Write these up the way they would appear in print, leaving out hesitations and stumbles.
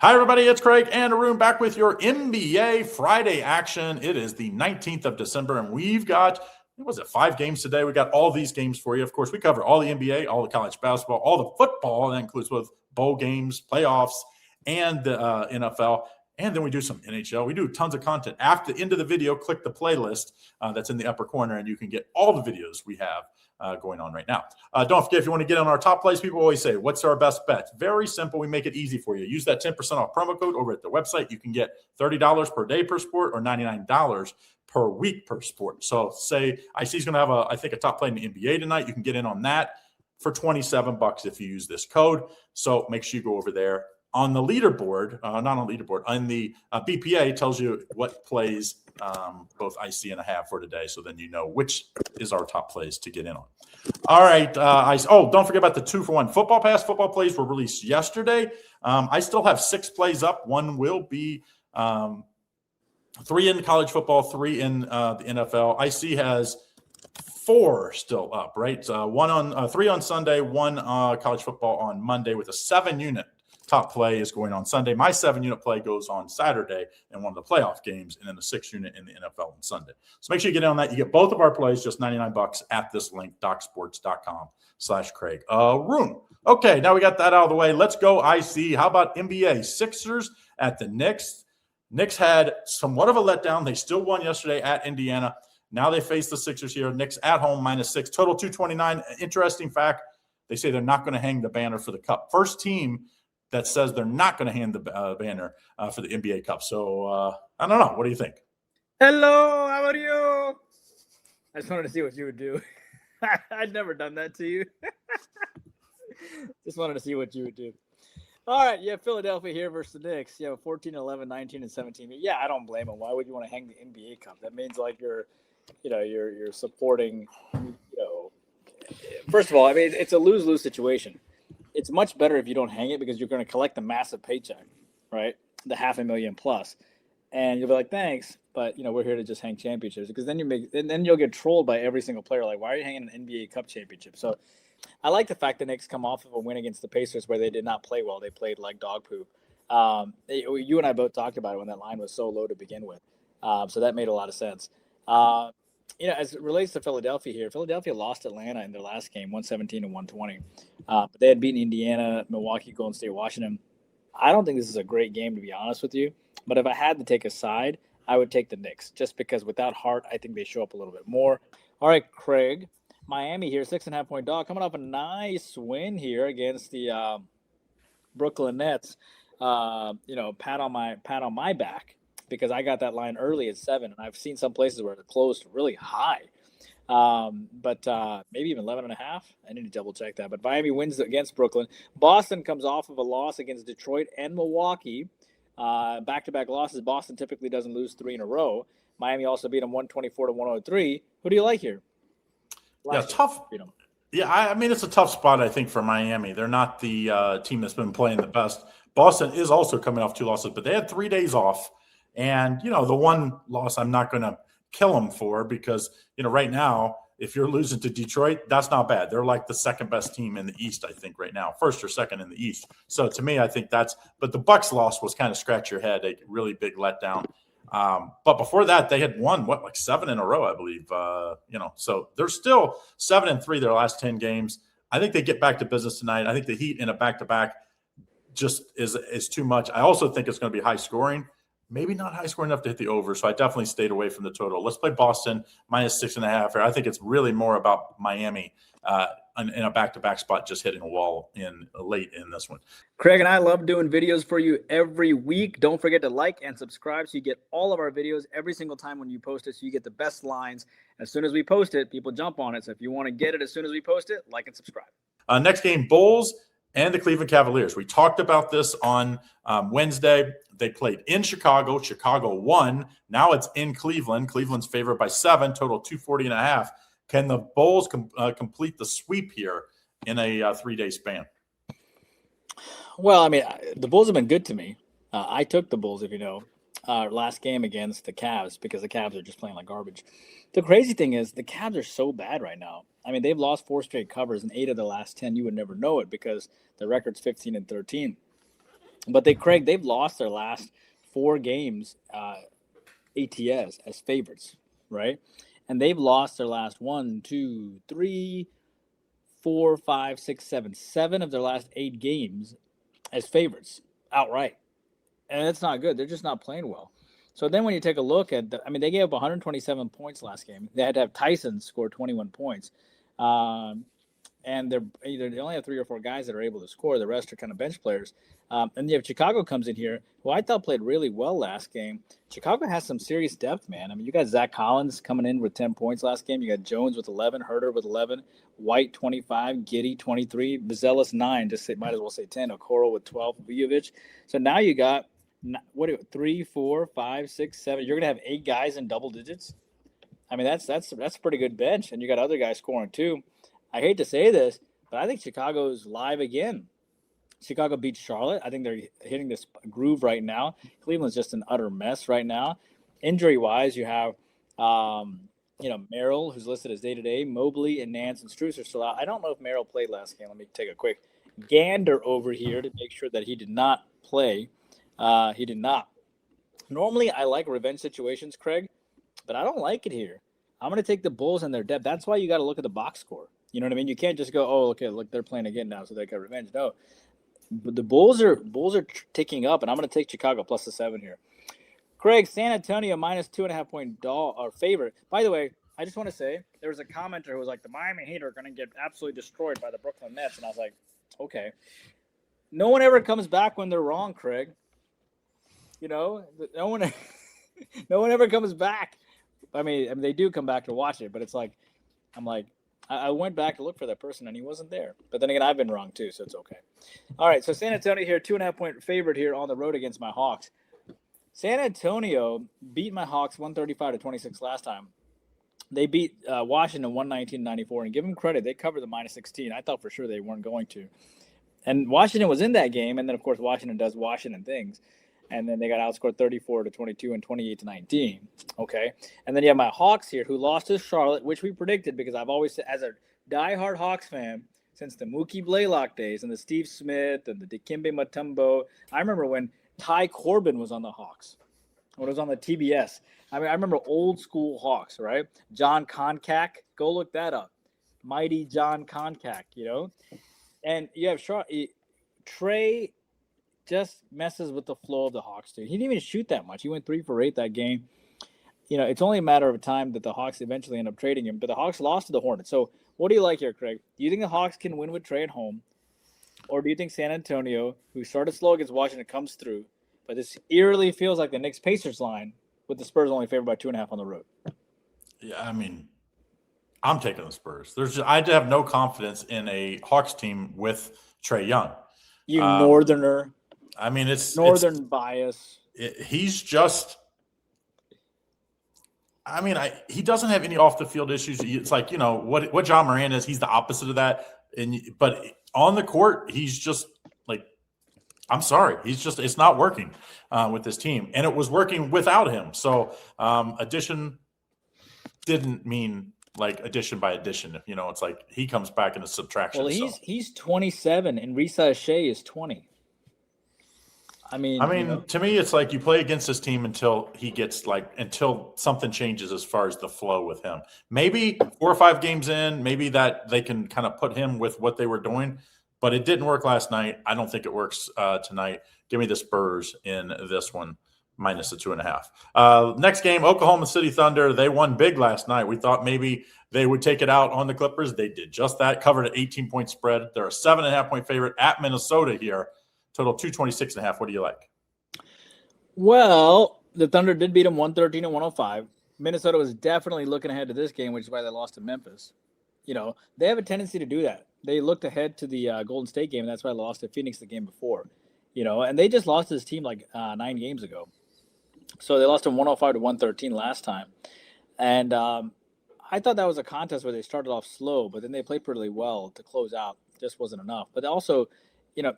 Hi, everybody. It's Craig and Arun back with your NBA Friday action. It is the 19th of December, and we've got, what was it, 5 games today? We got all these games for you. Of course, we cover all the NBA, all the college basketball, all the football. That includes both bowl games, playoffs, and the NFL. And then we do some NHL. We do tons of content. After the end of the video, click the playlist that's in the upper corner, and you can get all the videos we have going on right now. Don't forget, if you want to get on our top plays, people always say, what's our best bet? Very simple. We make it easy for you. Use that 10% off promo code over at the website. You can get $30 per day per sport or $99 per week per sport. So say IC's going to have, I think, a top play in the NBA tonight. You can get in on that for $27 if you use this code. So make sure you go over there. On the leaderboard, not on the leaderboard, on the BPA tells you what plays both IC and I have for today. So then you know which is our top plays to get in on. All right. Don't forget about the 2-for-1 football pass. Football plays were released yesterday. I still have 6 plays up. One will be 3 in college football, 3 in the NFL. IC has 4 still up, right? 3 on Sunday, 1 college football on Monday with a 7-unit. Top play is going on Sunday. My 7-unit play goes on Saturday in one of the playoff games, and then the 6-unit in the NFL on Sunday. So make sure you get in on that. You get both of our plays, just $99 at this link, docsports.com/Craig. Room. Okay, now we got that out of the way. Let's go IC. How about NBA? Sixers at the Knicks. Knicks had somewhat of a letdown. They still won yesterday at Indiana. Now they face the Sixers here. Knicks at home, -6. Total 229. Interesting fact, they say they're not going to hang the banner for the Cup. First team that says they're not going to hand the banner for the NBA Cup. So, I don't know. What do you think? Hello, how are you? I just wanted to see what you would do. I'd never done that to you. Just wanted to see what you would do. All right, yeah, Philadelphia here versus the Knicks. Yeah, 14, 11, 19, and 17. Yeah, I don't blame them. Why would you want to hang the NBA Cup? That means like you're supporting, first of all, I mean, it's a lose-lose situation. It's much better if you don't hang it because you're going to collect a massive paycheck, right? The $500,000 plus. And you'll be like, thanks, but we're here to just hang championships, because then you'll get trolled by every single player. Like, why are you hanging an NBA Cup championship? So I like the fact the Knicks come off of a win against the Pacers where they did not play well. They played like dog poop. You and I both talked about it when that line was so low to begin with. So that made a lot of sense. As it relates to Philadelphia here, Philadelphia lost Atlanta in their last game, 117-120. But they had beaten Indiana, Milwaukee, Golden State, Washington. I don't think this is a great game, to be honest with you. But if I had to take a side, I would take the Knicks, just because without Hart, I think they show up a little bit more. All right, Craig. Miami here, 6.5-point dog, coming off a nice win here against the Brooklyn Nets. Pat on my back, because I got that line early at 7, and I've seen some places where it closed really high. But maybe even 11.5. I need to double check that. But Miami wins against Brooklyn. Boston comes off of a loss against Detroit and Milwaukee. Back-to-back losses. Boston typically doesn't lose 3 in a row. Miami also beat them 124-103. Who do you like here? Tough. Yeah, I mean, it's a tough spot, I think, for Miami. They're not the team that's been playing the best. Boston is also coming off 2 losses, but they had 3 days off. And, the one loss I'm not going to kill them for, because, right now, if you're losing to Detroit, that's not bad. They're like the second best team in the East, I think, right now, first or second in the East. So to me, I think but the Bucks loss was kind of scratch your head, a really big letdown. But before that, they had won, 7 in a row, I believe, so they're still 7-3 their last 10 games. I think they get back to business tonight. I think the Heat in a back-to-back just is too much. I also think it's going to be high scoring. Maybe not high scoring enough to hit the over, so I definitely stayed away from the total. Let's play Boston -6.5 here. I think it's really more about Miami in a back-to-back spot, just hitting a wall late in this one. Craig and I love doing videos for you every week. Don't forget to like and subscribe so you get all of our videos every single time when you post it, so you get the best lines. As soon as we post it, people jump on it. So if you want to get it as soon as we post it, like and subscribe. Next game, Bulls and the Cleveland Cavaliers. We talked about this on Wednesday. They played in Chicago. Chicago won. Now it's in Cleveland. Cleveland's favored by 7, total 240.5. Can the Bulls complete the sweep here in a 3-day span? Well, I mean, the Bulls have been good to me. I took the Bulls, if you know, last game against the Cavs, because the Cavs are just playing like garbage. The crazy thing is the Cavs are so bad right now. I mean, they've lost 4 straight covers in 8 of the last 10. You would never know it because the record's 15-13. But they've lost their last 4 games ATS as favorites, right? And they've lost their last 1, 2, 3, 4, 5, 6, 7, 7 of their last 8 games as favorites outright. And that's not good. They're just not playing well. So then when you take a look at they gave up 127 points last game. They had to have Tyson score 21 points. And they only have 3 or 4 guys that are able to score. The rest are kind of bench players. And you have Chicago comes in here, who I thought played really well last game. Chicago has some serious depth, man. I mean, you got Zach Collins coming in with 10 points last game. You got Jones with 11, Herter with 11, White 25, Giddey 23, Bazelis 9. Might as well say 10. Okoro with 12, Vujovic. So now you got 3, 4, 5, 6, 7. You're gonna have 8 guys in double digits. I mean, that's a pretty good bench, and you got other guys scoring too. I hate to say this, but I think Chicago's live again. Chicago beats Charlotte. I think they're hitting this groove right now. Cleveland's just an utter mess right now. Injury-wise, you have, Merrill, who's listed as day-to-day. Mobley and Nance and Strus are still out. I don't know if Merrill played last game. Let me take a quick gander over here to make sure that he did not play. He did not. Normally, I like revenge situations, Craig, but I don't like it here. I'm going to take the Bulls and their depth. That's why you got to look at the box score. You know what I mean? You can't just go, oh, okay, look, they're playing again now, so they got revenge. No, but the Bulls are ticking up, and I'm going to take Chicago plus the 7 here. Craig, San Antonio minus 2.5 point favorite. By the way, I just want to say there was a commenter who was like, the Miami Heat are going to get absolutely destroyed by the Brooklyn Nets, and I was like, okay. No one ever comes back when they're wrong, Craig. No one ever comes back. I mean, they do come back to watch it, but it's like, I went back to look for that person, and he wasn't there. But then again, I've been wrong too, so it's okay. All right, so San Antonio here, 2.5 point favorite here on the road against my Hawks. San Antonio beat my Hawks 135-26 last time. They beat Washington 119-94, and give them credit, they covered the minus 16. I thought for sure they weren't going to. And Washington was in that game, and then, of course, Washington does Washington things. And then they got outscored 34-22 and 28-19. Okay. And then you have my Hawks here who lost to Charlotte, which we predicted because I've always said, as a diehard Hawks fan, since the Mookie Blaylock days and the Steve Smith and the Dikembe Mutombo. I remember when Ty Corbin was on the Hawks, when it was on the TBS. I remember old school Hawks, right? John Koncak. Go look that up. Mighty John Koncak, And you have Trey just messes with the flow of the Hawks, dude. He didn't even shoot that much. He went 3 for 8 that game. It's only a matter of time that the Hawks eventually end up trading him, but the Hawks lost to the Hornets. So what do you like here, Craig? Do you think the Hawks can win with Trey at home? Or do you think San Antonio, who started slow against Washington, comes through? But this eerily feels like the Knicks-Pacers line with the Spurs only favored by 2.5 on the road. Yeah, I'm taking the Spurs. I have no confidence in a Hawks team with Trae Young. You northerner. It's northern bias. He's just. He doesn't have any off the field issues. It's like what John Moran is. He's the opposite of that. But on the court, he's just like, I'm sorry, it's not working with this team, and it was working without him. So addition didn't mean like addition by addition. It's like he comes back in a subtraction. Well, he's 27, and Risa Shea is 20. To me, it's like you play against this team until something changes as far as the flow with him. Maybe 4 or 5 games in, maybe that they can kind of put him with what they were doing, but it didn't work last night. I don't think it works tonight. Give me the Spurs in this one, minus the 2.5. Next game, Oklahoma City Thunder. They won big last night. We thought maybe they would take it out on the Clippers. They did just that, covered an 18-point spread. They're a 7.5 point favorite at Minnesota here. Total 226.5. What do you like? Well, the Thunder did beat them 113-105. Minnesota was definitely looking ahead to this game, which is why they lost to Memphis. They have a tendency to do that. They looked ahead to the Golden State game, and that's why they lost to Phoenix the game before. And they just lost to this team like 9 games ago. So they lost them 105-113 last time. And I thought that was a contest where they started off slow, but then they played pretty well to close out. Just wasn't enough. But also,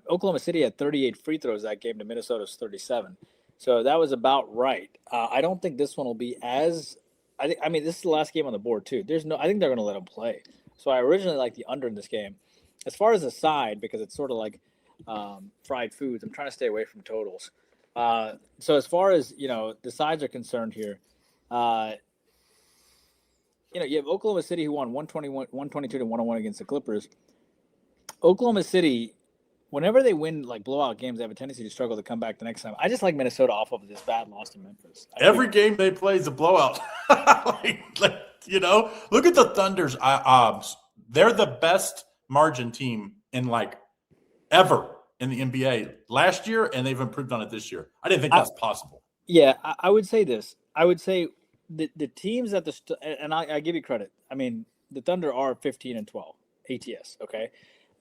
Oklahoma City had 38 free throws that game to Minnesota's 37. So that was about right. I don't think this one will be as – this is the last game on the board too. I think they're going to let them play. So I originally liked the under in this game. As far as the side, because it's sort of like fried foods. I'm trying to stay away from totals. So as far as the sides are concerned here, you have Oklahoma City who won 122 to 101 against the Clippers. Oklahoma City, whenever they win like blowout games, they have a tendency to struggle to come back the next time. I just like Minnesota off of this bad loss to Memphis. Every game they play is a blowout. Look at the Thunder's odds. They're the best margin team in ever in the NBA last year, and they've improved on it this year. I didn't think that's possible. Yeah, I would say this. I would say the teams at and I give you credit. I mean, the Thunder are 15-12 ATS, okay?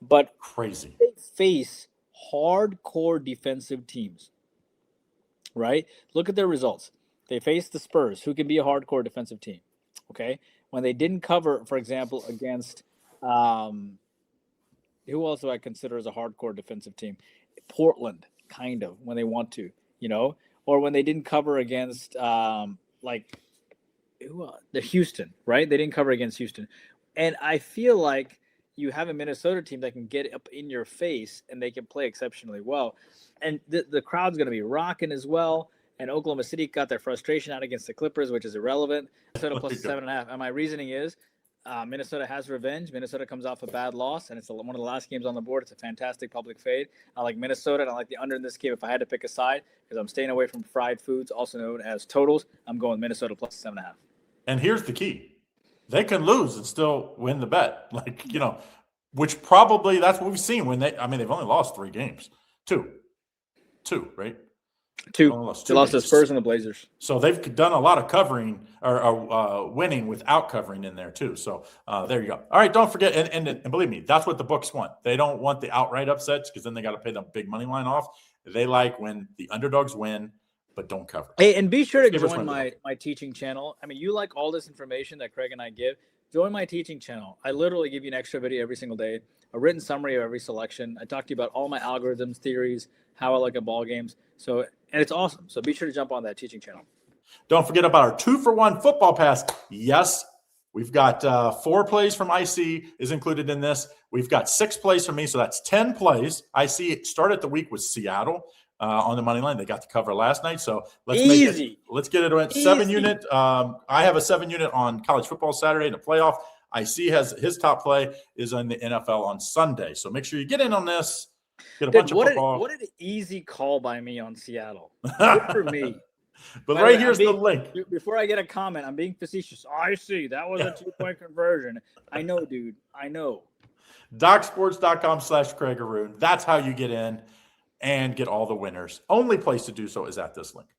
But crazy. They face hardcore defensive teams, right? Look at their results. They faced the Spurs, who can be a hardcore defensive team, okay? When they didn't cover, for example, against who else do I consider as a hardcore defensive team? Portland, kind of, when they want to, or when they didn't cover against the Houston, right? They didn't cover against Houston. And I feel like you have a Minnesota team that can get up in your face and they can play exceptionally well. And the crowd's going to be rocking as well. And Oklahoma City got their frustration out against the Clippers, which is irrelevant. Minnesota plus 7.5. And my reasoning is Minnesota has revenge. Minnesota comes off a bad loss, and it's one of the last games on the board. It's a fantastic public fade. I like Minnesota, and I like the under in this game if I had to pick a side because I'm staying away from fried foods, also known as totals. I'm going Minnesota plus 7.5. And here's the key. They can lose and still win the bet. Which probably that's what we've seen when they've only lost 3 games. Two, right? 2. They lost to the Spurs and the Blazers. So they've done a lot of covering or winning without covering in there too. So there you go. All right, don't forget, and believe me, that's what the books want. They don't want the outright upsets because then they got to pay the big money line off. They like when the underdogs win, but don't cover. Hey, and be sure to join my teaching channel. I mean, you like all this information that Craig and I give. Join my teaching channel. I literally give you an extra video every single day, a written summary of every selection. I talk to you about all my algorithms, theories, how I look at ball games. And it's awesome. So be sure to jump on that teaching channel. Don't forget about our 2-for-1 football pass. Yes, we've got 4 plays from IC is included in this. We've got 6 plays from me, so that's 10 plays. IC started the week with Seattle on the money line. They got the cover last night, so let's get it on 7-unit. I have a 7-unit on college football Saturday in the playoff. IC has his top play is on the NFL on Sunday, so make sure you get in on this. Get a bunch of football. What an easy call by me on Seattle. Good for me. But right here's the link. Before I get a comment, I'm being facetious. I see. That was a 2-point conversion. I know, dude. I know. DocSports.com/Craig Arun. That's how you get in and get all the winners. Only place to do so is at this link.